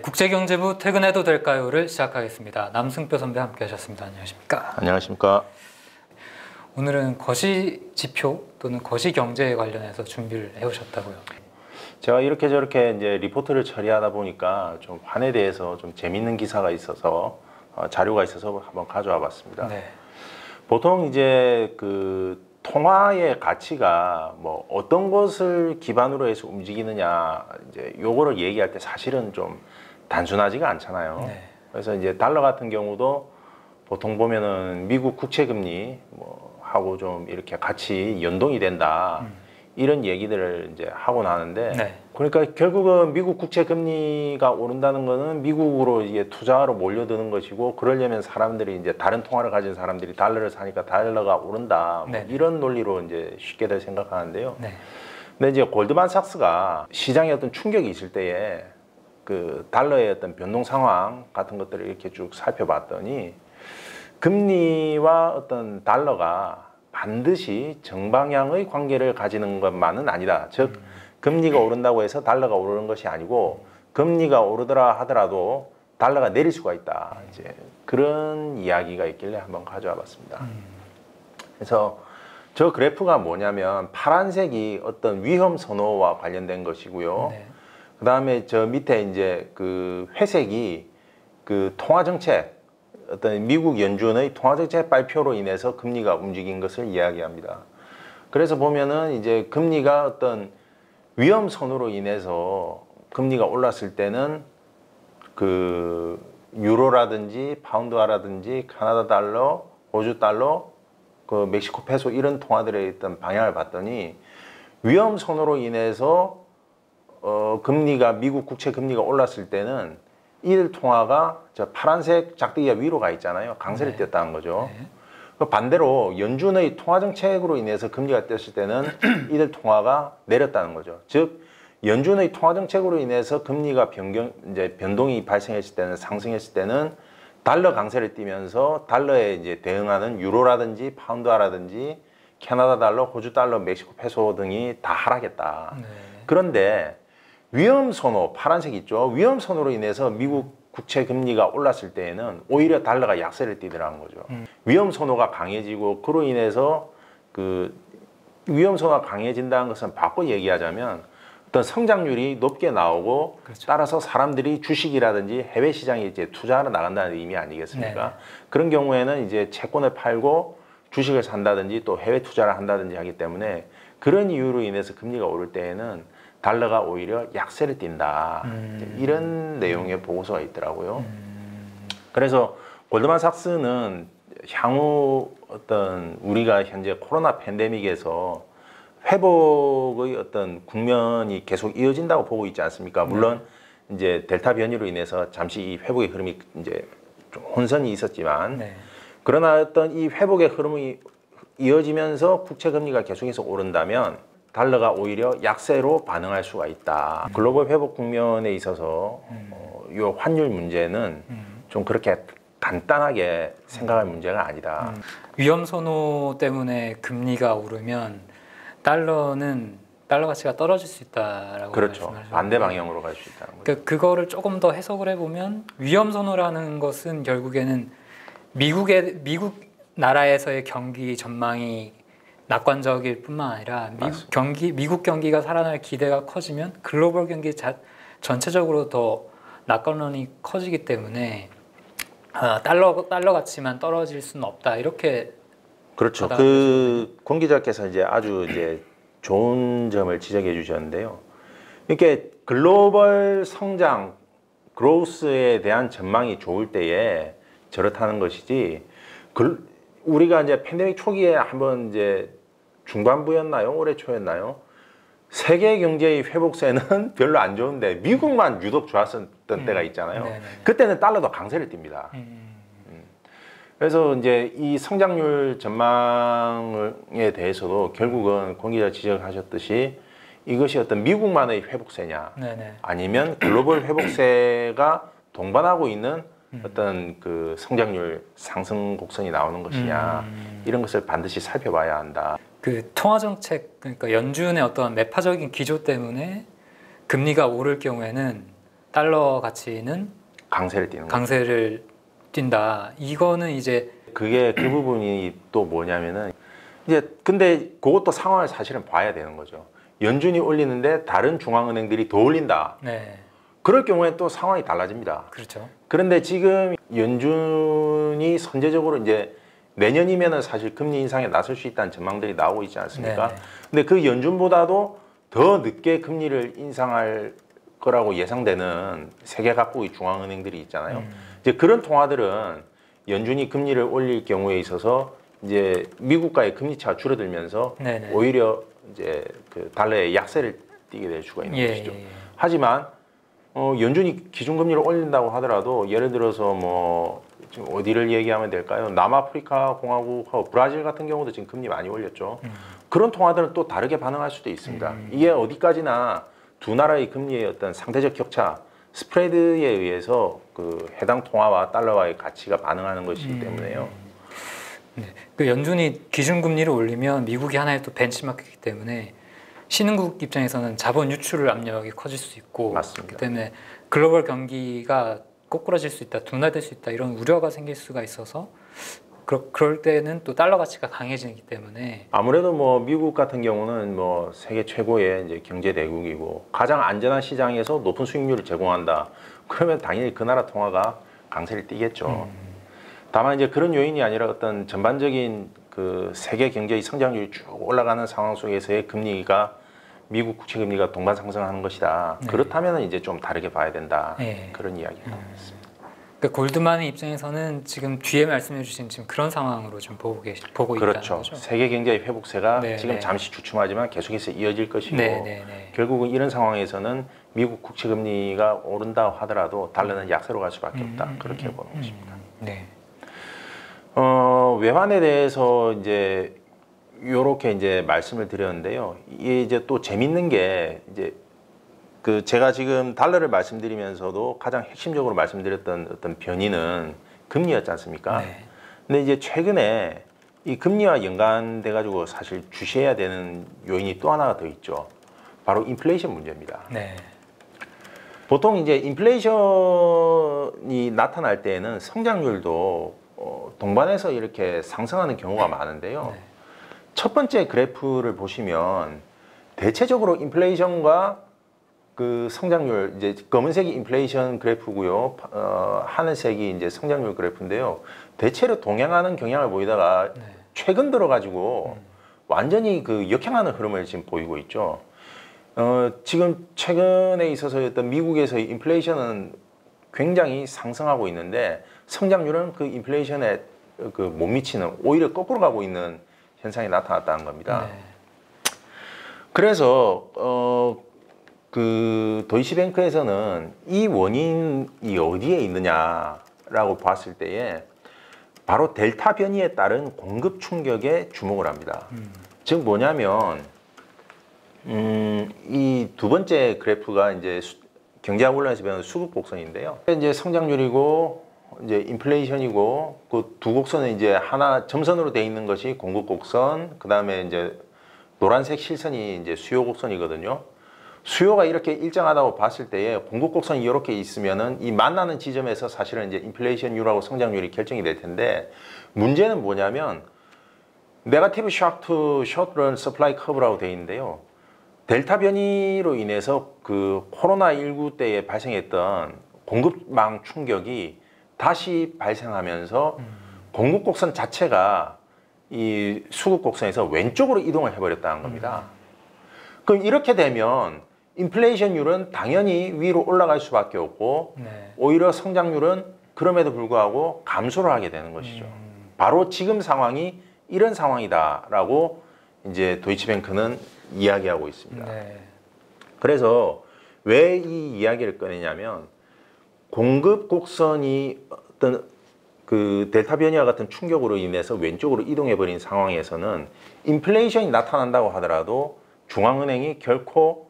국제경제부 퇴근해도 될까요를 시작하겠습니다. 남승표 선배 함께 하셨습니다. 안녕하십니까? 안녕하십니까? 오늘은 거시지표 또는 거시경제에 관련해서 준비를 해오셨다고요. 제가 이렇게 저렇게 이제 리포트를 처리하다 보니까 좀 환에 대해서 좀 재밌는 기사가 있어서 자료가 있어서 한번 가져와 봤습니다. 네. 보통 이제 그 통화의 가치가 뭐 어떤 것을 기반으로 해서 움직이느냐 이제 요거를 얘기할 때 사실은 좀 단순하지가 않잖아요. 네. 그래서 이제 달러 같은 경우도 보통 보면은 미국 국채금리 뭐 하고 좀 이렇게 같이 연동이 된다. 이런 얘기들을 이제 하고 나는데 네. 그러니까 결국은 미국 국채 금리가 오른다는 거는 미국으로 이게 투자하러 몰려드는 것이고, 그러려면 사람들이 이제 다른 통화를 가진 사람들이 달러를 사니까 달러가 오른다, 뭐 이런 논리로 이제 쉽게들 생각하는데요. 네. 근데 이제 골드만삭스가 시장에 어떤 충격이 있을 때에 그 달러의 어떤 변동 상황 같은 것들을 이렇게 쭉 살펴봤더니 금리와 어떤 달러가 반드시 정방향의 관계를 가지는 것만은 아니다. 즉 금리가 오른다고 해서 달러가 오르는 것이 아니고, 금리가 오르더라 하더라도 달러가 내릴 수가 있다. 이제 그런 이야기가 있길래 한번 가져와 봤습니다. 그래서 저 그래프가 뭐냐면 파란색이 어떤 위험 선호와 관련된 것이고요. 네. 그 다음에 저 밑에 이제 그 회색이 그 통화 정책, 어떤 미국 연준의 통화정책 발표로 인해서 금리가 움직인 것을 이야기합니다. 그래서 보면은 이제 금리가 어떤 위험선으로 인해서 금리가 올랐을 때는 그 유로라든지 파운드화라든지 카나다 달러, 호주 달러, 그 멕시코 페소 이런 통화들의 있던 방향을 봤더니 위험선으로 인해서 금리가 미국 국채 금리가 올랐을 때는 이들 통화가 저 파란색 작대기가 위로 가 있잖아요. 강세를 띄었다는 거죠. 네. 반대로 연준의 통화 정책으로 인해서 금리가 뛰었을 때는 이들 통화가 내렸다는 거죠. 즉 연준의 통화 정책으로 인해서 금리가 변동이 발생했을 때는, 상승했을 때는 달러 강세를 띠면서 달러에 이제 대응하는 유로라든지 파운드화라든지 캐나다 달러, 호주 달러, 멕시코 페소 등이 다 하락했다. 네. 그런데 위험선호, 파란색 있죠. 위험선호로 인해서 미국 국채 금리가 올랐을 때에는 오히려 달러가 약세를 띠더라는 거죠. 위험선호가 강해지고, 그로 인해서 그 위험선호가 강해진다는 것은 바꿔 얘기하자면 어떤 성장률이 높게 나오고, 그렇죠. 따라서 사람들이 주식이라든지 해외 시장에 이제 투자하러 나간다는 의미 아니겠습니까? 네. 그런 경우에는 이제 채권을 팔고 주식을 산다든지 또 해외 투자를 한다든지 하기 때문에 그런 이유로 인해서 금리가 오를 때에는 달러가 오히려 약세를 띈다. 이런 내용의 보고서가 있더라고요. 그래서 골드만삭스는 향후 어떤 우리가 현재 코로나 팬데믹에서 회복의 어떤 국면이 계속 이어진다고 보고 있지 않습니까? 물론 이제 델타 변이로 인해서 잠시 이 회복의 흐름이 이제 좀 혼선이 있었지만, 그러나 어떤 이 회복의 흐름이 이어지면서 국채 금리가 계속해서 오른다면 달러가 오히려 약세로 반응할 수가 있다. 글로벌 회복 국면에 있어서 이 환율 문제는 좀 그렇게 간단하게 생각할 문제가 아니다. 위험 선호 때문에 금리가 오르면 달러 가치가 떨어질 수 있다라고 그렇죠. 말씀하셨는데, 반대 방향으로 갈 수 있다는 거죠. 그거를 조금 더 해석을 해보면 위험 선호라는 것은 결국에는 미국 나라에서의 경기 전망이 낙관적일 뿐만 아니라 미국 경기가 살아날 기대가 커지면 글로벌 경기 전체적으로 더 낙관론이 커지기 때문에 달러 가치만 떨어질 수는 없다, 이렇게. 그렇죠. 그 권 기자께서 이제 아주 이제 좋은 점을 지적해 주셨는데요. 이렇게 글로벌 성장, 그로스에 대한 전망이 좋을 때에 저렇다는 것이지, 우리가 이제 팬데믹 초기에 한번 이제 중반부였나요? 올해 초였나요? 세계 경제의 회복세는 별로 안 좋은데 미국만 유독 좋았었던 때가 있잖아요. 그때는 달러도 강세를 띱니다. 그래서 이제 이 성장률 전망에 대해서도 결국은 권 기자 지적하셨듯이 이것이 어떤 미국만의 회복세냐, 아니면 글로벌 회복세가 동반하고 있는 어떤 그 성장률 상승 곡선이 나오는 것이냐, 이런 것을 반드시 살펴봐야 한다. 그 통화정책, 그러니까 연준의 어떤 매파적인 기조 때문에 금리가 오를 경우에는 달러 가치는 강세를 띠는 거죠. 강세를 띈다. 이거는 이제 그게 그 부분이 또 뭐냐면은 이제 근데 그것도 상황을 사실은 봐야 되는 거죠. 연준이 올리는데 다른 중앙은행들이 더 올린다. 네, 그럴 경우에 또 상황이 달라집니다. 그렇죠. 그런데 지금 연준이 선제적으로 이제 내년이면은 사실 금리 인상에 나설 수 있다는 전망들이 나오고 있지 않습니까? 네네. 근데 그 연준보다도 더 늦게 금리를 인상할 거라고 예상되는 세계 각국의 중앙은행들이 있잖아요. 이제 그런 통화들은 연준이 금리를 올릴 경우에 있어서 이제 미국과의 금리 차가 줄어들면서 네네. 오히려 이제 그 달러의 약세를 띠게 될 수가 있는 것이죠. 예. 하지만 연준이 기준금리를 올린다고 하더라도 예를 들어서 뭐 지금 어디를 얘기하면 될까요? 남아프리카 공화국하고 브라질 같은 경우도 지금 금리 많이 올렸죠. 그런 통화들은 또 다르게 반응할 수도 있습니다. 이게 어디까지나 두 나라의 금리의 어떤 상대적 격차, 스프레드에 의해서 그 해당 통화와 달러와의 가치가 반응하는 것이기 때문에요. 네. 그 연준이 기준금리를 올리면 미국이 하나의 또 벤치마크이기 때문에 신흥국 입장에서는 자본 유출 압력이 커질 수 있고, 맞습니다. 그렇기 때문에 글로벌 경기가 꼬꾸라질 수 있다, 둔화될 수 있다 이런 우려가 생길 수가 있어서 그럴 때는 또 달러 가치가 강해지기 때문에 아무래도 뭐 미국 같은 경우는 뭐 세계 최고의 이제 경제 대국이고 가장 안전한 시장에서 높은 수익률을 제공한다. 그러면 당연히 그 나라 통화가 강세를 띠겠죠. 다만 이제 그런 요인이 아니라 어떤 전반적인 그 세계 경제의 성장률이 쭉 올라가는 상황 속에서의 금리가 미국 국채 금리가 동반 상승하는 것이다. 네. 그렇다면 이제 좀 다르게 봐야 된다. 네. 그런 이야기가 있습니다. 그러니까 골드만의 입장에서는 지금 뒤에 말씀해주신 지금 그런 상황으로 좀 보고 있다는 그렇죠. 거죠. 세계 경제의 회복세가 네, 지금 네. 잠시 주춤하지만 계속해서 이어질 것이고 네. 결국은 이런 상황에서는 미국 국채 금리가 오른다 하더라도 달러는 약세로 갈 수밖에 없다. 그렇게 보는 것입니다. 네. 외환에 대해서 이제 요렇게 이제 말씀을 드렸는데요. 이게 이제 또 재밌는 게 이제 그 제가 지금 달러를 말씀드리면서도 가장 핵심적으로 말씀드렸던 어떤 변이는 금리였지 않습니까? 네. 근데 이제 최근에 이 금리와 연관돼 가지고 사실 주시해야 되는 요인이 또 하나가 더 있죠. 바로 인플레이션 문제입니다. 네. 보통 이제 인플레이션이 나타날 때에는 성장률도 동반해서 이렇게 상승하는 경우가 많은데요. 네. 첫 번째 그래프를 보시면 대체적으로 인플레이션과 그 성장률, 이제 검은색이 인플레이션 그래프고요, 하늘색이 이제 성장률 그래프인데요. 대체로 동행하는 경향을 보이다가 네. 최근 들어가지고 완전히 그 역행하는 흐름을 지금 보이고 있죠. 지금 최근에 있어서 어떤 미국에서의 인플레이션은 굉장히 상승하고 있는데 성장률은 그 인플레이션에 그 못 미치는, 오히려 거꾸로 가고 있는 현상이 나타났다는 겁니다. 네. 그래서 그 도이치뱅크에서는 이 원인이 어디에 있느냐라고 봤을 때에 바로 델타 변이에 따른 공급 충격에 주목을 합니다. 즉 뭐냐면 이 두 번째 그래프가 이제 경제학 원론에서 배우는 수급 곡선인데요. 이제 성장률이고 이제 인플레이션이고 그 두 곡선은 이제 하나 점선으로 돼 있는 것이 공급 곡선, 그 다음에 이제 노란색 실선이 이제 수요 곡선이거든요. 수요가 이렇게 일정하다고 봤을 때에 공급 곡선이 이렇게 있으면은 이 만나는 지점에서 사실은 이제 인플레이션율하고 성장률이 결정이 될 텐데 문제는 뭐냐면 네거티브 쇼크 투 숏런 서플라이 커브라고 돼 있는데요. 델타 변이로 인해서 그 코로나19 때에 발생했던 공급망 충격이 다시 발생하면서 공급 곡선 자체가 이 수급 곡선에서 왼쪽으로 이동을 해버렸다는 겁니다. 그럼 이렇게 되면 인플레이션율은 당연히 위로 올라갈 수밖에 없고 네. 오히려 성장률은 그럼에도 불구하고 감소를 하게 되는 것이죠. 바로 지금 상황이 이런 상황이다라고 이제 도이치뱅크는 이야기하고 있습니다. 네. 그래서 왜 이 이야기를 꺼내냐면 공급 곡선이 어떤 그 델타 변이와 같은 충격으로 인해서 왼쪽으로 이동해 버린 상황에서는 인플레이션이 나타난다고 하더라도 중앙은행이 결코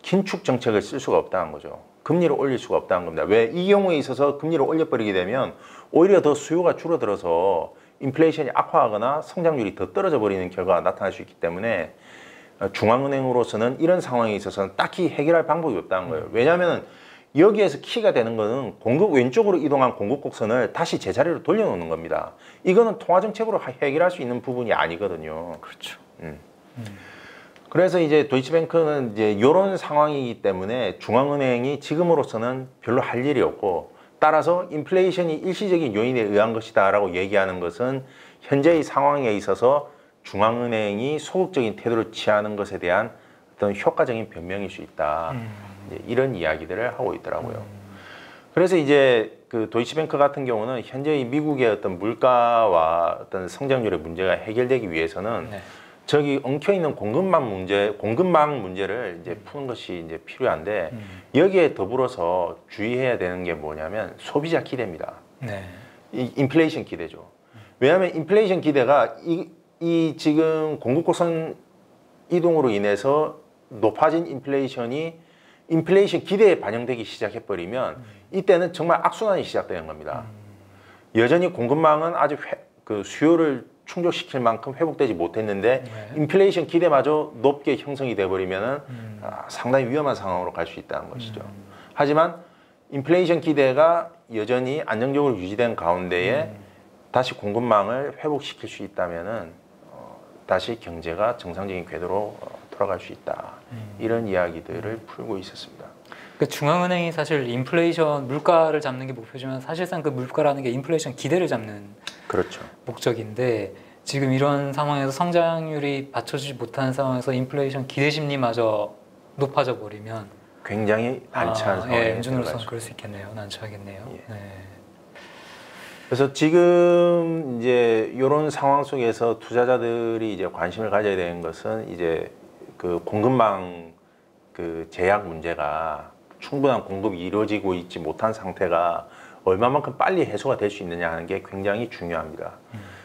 긴축 정책을 쓸 수가 없다는 거죠. 금리를 올릴 수가 없다는 겁니다. 왜? 이 경우에 있어서 금리를 올려버리게 되면 오히려 더 수요가 줄어들어서 인플레이션이 악화하거나 성장률이 더 떨어져 버리는 결과가 나타날 수 있기 때문에 중앙은행으로서는 이런 상황에 있어서는 딱히 해결할 방법이 없다는 거예요. 왜냐하면 여기에서 키가 되는 것은 공급 왼쪽으로 이동한 공급 곡선을 다시 제자리로 돌려놓는 겁니다. 이거는 통화 정책으로 해결할 수 있는 부분이 아니거든요. 그렇죠. 그래서 이제 도이치뱅크는 이제 이런 상황이기 때문에 중앙은행이 지금으로서는 별로 할 일이 없고, 따라서 인플레이션이 일시적인 요인에 의한 것이다라고 얘기하는 것은 현재의 상황에 있어서 중앙은행이 소극적인 태도를 취하는 것에 대한 어떤 효과적인 변명일 수 있다. 이런 이야기들을 하고 있더라고요. 그래서 이제 그 도이치뱅크 같은 경우는 현재의 미국의 어떤 물가와 어떤 성장률의 문제가 해결되기 위해서는 네. 저기 엉켜 있는 공급망 문제를 이제 푸는 것이 이제 필요한데, 여기에 더불어서 주의해야 되는 게 뭐냐면 소비자 기대입니다. 네. 이 인플레이션 기대죠. 왜냐하면 인플레이션 기대가 이 지금 공급 곡선 이동으로 인해서 높아진 인플레이션 기대에 반영되기 시작해버리면 이때는 정말 악순환이 시작되는 겁니다. 여전히 공급망은 아직 그 수요를 충족시킬 만큼 회복되지 못했는데 인플레이션 기대마저 높게 형성이 돼버리면 상당히 위험한 상황으로 갈 수 있다는 것이죠. 하지만 인플레이션 기대가 여전히 안정적으로 유지된 가운데에 다시 공급망을 회복시킬 수 있다면은 다시 경제가 정상적인 궤도로 돌아갈 수 있다. 이런 이야기들을 풀고 있었습니다. 그 중앙은행이 사실 인플레이션 물가를 잡는 게 목표지만 사실상 그 물가라는 게 인플레이션 기대를 잡는 그렇죠. 목적인데, 지금 이런 상황에서 성장률이 받쳐주지 못하는 상황에서 인플레이션 기대 심리마저 높아져 버리면 굉장히 난처한 상황에 예, 엔진으로서는 들어갈 수 그럴 수 있겠네요. 난처하겠네요. 예. 네. 그래서 지금 이제 이런 상황 속에서 투자자들이 이제 관심을 가져야 되는 것은 이제 그 공급망 그 제약 문제가 충분한 공급이 이루어지고 있지 못한 상태가 얼마만큼 빨리 해소가 될 수 있느냐 하는 게 굉장히 중요합니다.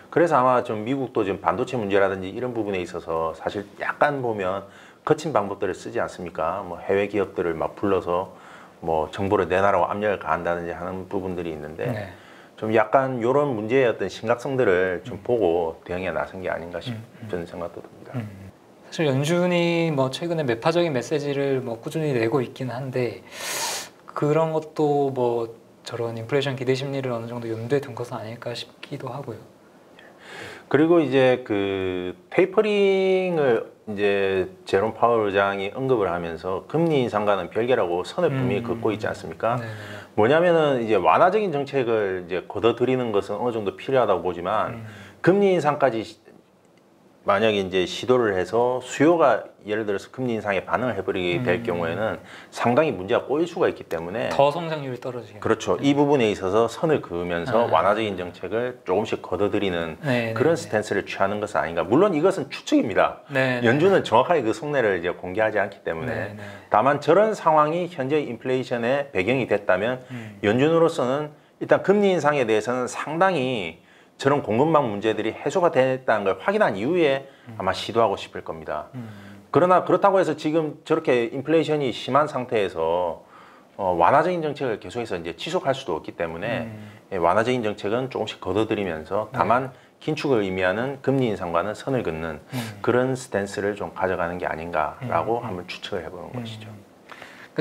그래서 아마 좀 미국도 지금 반도체 문제라든지 이런 부분에 있어서 사실 약간 보면 거친 방법들을 쓰지 않습니까? 뭐 해외 기업들을 막 불러서 뭐 정보를 내놔라고 압력을 가한다든지 하는 부분들이 있는데 네. 좀 약간 이런 문제의 어떤 심각성들을 좀 보고 대응에 나선 게 아닌가 싶은 생각도 듭니다. 사실 연준이 뭐 최근에 매파적인 메시지를 뭐 꾸준히 내고 있긴 한데, 그런 것도 뭐 저런 인플레이션 기대 심리를 어느 정도 염두에 둔 것은 아닐까 싶기도 하고요. 그리고 이제 그 테이퍼링을 이제 제롬 파월 의장이 언급을 하면서 금리 인상과는 별개라고 선을 분명히 긋고 있지 않습니까? 네네네. 뭐냐면은 이제 완화적인 정책을 이제 걷어들이는 것은 어느 정도 필요하다고 보지만 금리 인상까지 만약에 이제 시도를 해서 수요가 예를 들어서 금리 인상에 반응을 해버리게 될 경우에는 상당히 문제가 꼬일 수가 있기 때문에 더 성장률이 떨어지게. 그렇죠. 이 부분에 있어서 선을 그으면서 완화적인 정책을 조금씩 걷어들이는 그런 스탠스를 취하는 것은 아닌가. 물론 이것은 추측입니다. 연준은 정확하게 그 속내를 이제 공개하지 않기 때문에 다만 저런 상황이 현재 인플레이션의 배경이 됐다면 연준으로서는 일단 금리 인상에 대해서는 상당히 저런 공급망 문제들이 해소가 됐다는 걸 확인한 이후에 아마 시도하고 싶을 겁니다. 그러나 그렇다고 해서 지금 저렇게 인플레이션이 심한 상태에서 완화적인 정책을 계속해서 이제 지속할 수도 없기 때문에 완화적인 정책은 조금씩 걷어들이면서 다만 긴축을 의미하는 금리 인상과는 선을 긋는 그런 스탠스를 좀 가져가는 게 아닌가라고 한번 추측을 해보는 것이죠.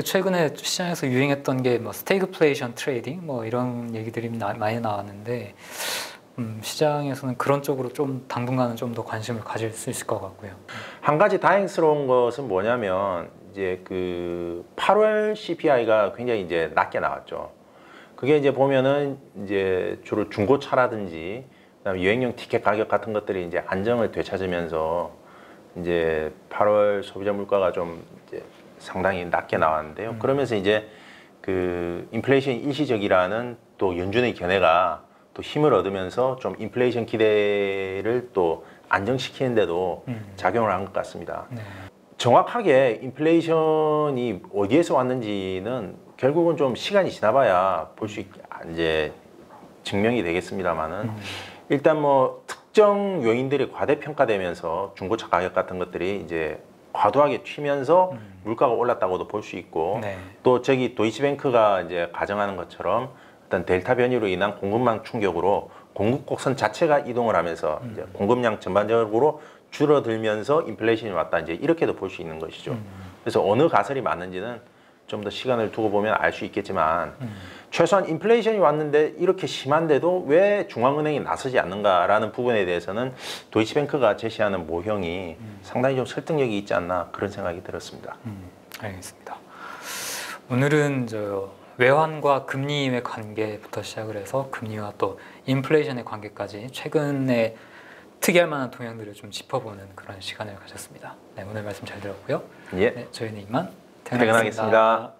최근에 시장에서 유행했던 게 뭐 스태그플레이션 트레이딩 뭐 이런 얘기들이 많이 나왔는데, 시장에서는 그런 쪽으로 좀 당분간은 좀 더 관심을 가질 수 있을 것 같고요. 한 가지 다행스러운 것은 뭐냐면 이제 그 8월 CPI가 굉장히 이제 낮게 나왔죠. 그게 이제 보면은 이제 주로 중고차라든지 그다음에 여행용 티켓 가격 같은 것들이 이제 안정을 되찾으면서 이제 8월 소비자 물가가 좀 이제 상당히 낮게 나왔는데요. 그러면서 이제 그 인플레이션 일시적이라는 또 연준의 견해가 또 힘을 얻으면서 좀 인플레이션 기대를 또 안정시키는데도 작용을 한 것 같습니다. 정확하게 인플레이션이 어디에서 왔는지는 결국은 좀 시간이 지나봐야 볼 수 이제 증명이 되겠습니다만은 일단 뭐 특정 요인들이 과대평가되면서 중고차 가격 같은 것들이 이제 과도하게 튀면서 물가가 올랐다고도 볼 수 있고 또 저기 도이치뱅크가 이제 가정하는 것처럼 어떤 델타 변이로 인한 공급망 충격으로 공급 곡선 자체가 이동을 하면서 이제 공급량 전반적으로 줄어들면서 인플레이션이 왔다 이제 이렇게도 볼 수 있는 것이죠. 그래서 어느 가설이 맞는지는 좀 더 시간을 두고 보면 알 수 있겠지만 최소한 인플레이션이 왔는데 이렇게 심한데도 왜 중앙은행이 나서지 않는가라는 부분에 대해서는 도이치뱅크가 제시하는 모형이 상당히 좀 설득력이 있지 않나 그런 생각이 들었습니다. 알겠습니다. 오늘은 저 외환과 금리의 관계부터 시작을 해서 금리와 또 인플레이션의 관계까지 최근에 특이할 만한 동향들을 좀 짚어보는 그런 시간을 가졌습니다. 네, 오늘 말씀 잘 들었고요. 예. 네, 저희는 이만 퇴근하겠습니다.